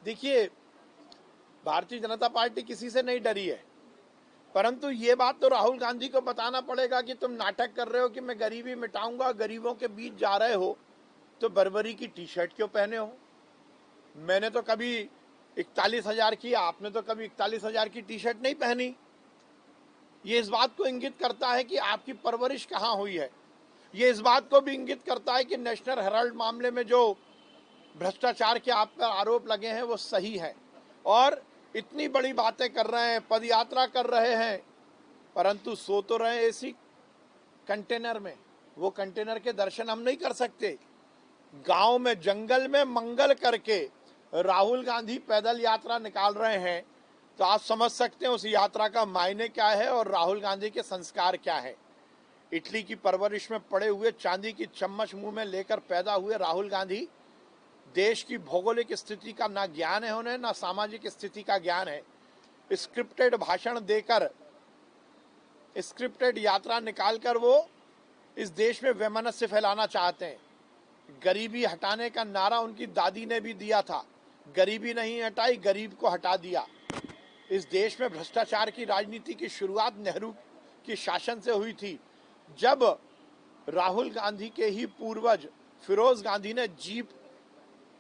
देखिए, भारतीय जनता पार्टी किसी से नहीं डरी है, परंतु ये बात तो राहुल गांधी को बताना पड़ेगा कि तुम नाटक कर रहे हो कि मैं गरीबी मिटाऊंगा, गरीबों के बीच जा रहे हो तो बर्बरी की टी शर्ट क्यों पहने हो? मैंने तो कभी 41,000 की, आपने तो कभी 41,000 की टी शर्ट नहीं पहनी। ये इस बात को इंगित करता है कि आपकी परवरिश कहाँ हुई है। ये इस बात को भी इंगित करता है कि नेशनल हेराल्ड मामले में जो भ्रष्टाचार के आप पर आरोप लगे हैं वो सही है, और इतनी बड़ी बातें कर रहे हैं, पदयात्रा कर रहे हैं, परंतु सो तो रहे एसी कंटेनर में। वो कंटेनर के दर्शन हम नहीं कर सकते। गांव में, जंगल में मंगल करके राहुल गांधी पैदल यात्रा निकाल रहे हैं, तो आप समझ सकते हैं उस यात्रा का मायने क्या है और राहुल गांधी के संस्कार क्या है। इटली की परवरिश में पड़े हुए, चांदी की चम्मच मुंह में लेकर पैदा हुए राहुल गांधी देश की भौगोलिक स्थिति का ना ज्ञान है उन्हें, ना सामाजिक स्थिति का ज्ञान है। स्क्रिप्टेड भाषण देकर, स्क्रिप्टेड यात्रा निकालकर वो इस देश में वैमनस्य फैलाना चाहते हैं। गरीबी हटाने का नारा उनकी दादी ने भी दिया था, गरीबी नहीं हटाई, गरीब को हटा दिया। इस देश में भ्रष्टाचार की राजनीति की शुरुआत नेहरू की शासन से हुई थी, जब राहुल गांधी के ही पूर्वज फिरोज गांधी ने जीप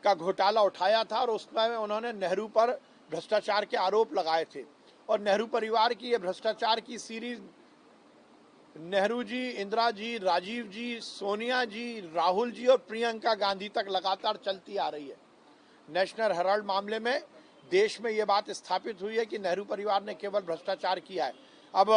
का घोटाला उठाया था और उसमें उन्होंने नेहरू पर भ्रष्टाचार के आरोप लगाए थे। और नेहरू परिवार की ये भ्रष्टाचार की सीरीज नेहरू जी, इंदिरा जी, राजीव जी, सोनिया जी, राहुल जी और प्रियंका गांधी तक लगातार चलती आ रही है। नेशनल हेराल्ड मामले में देश में ये बात स्थापित हुई है कि नेहरू परिवार ने केवल भ्रष्टाचार किया है। अब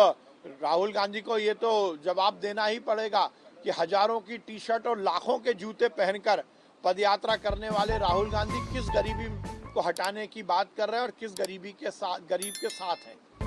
राहुल गांधी को ये तो जवाब देना ही पड़ेगा कि हजारों की टी शर्ट और लाखों के जूते पहनकर पदयात्रा करने वाले राहुल गांधी किस गरीबी को हटाने की बात कर रहे हैं और किस गरीब के साथ हैं।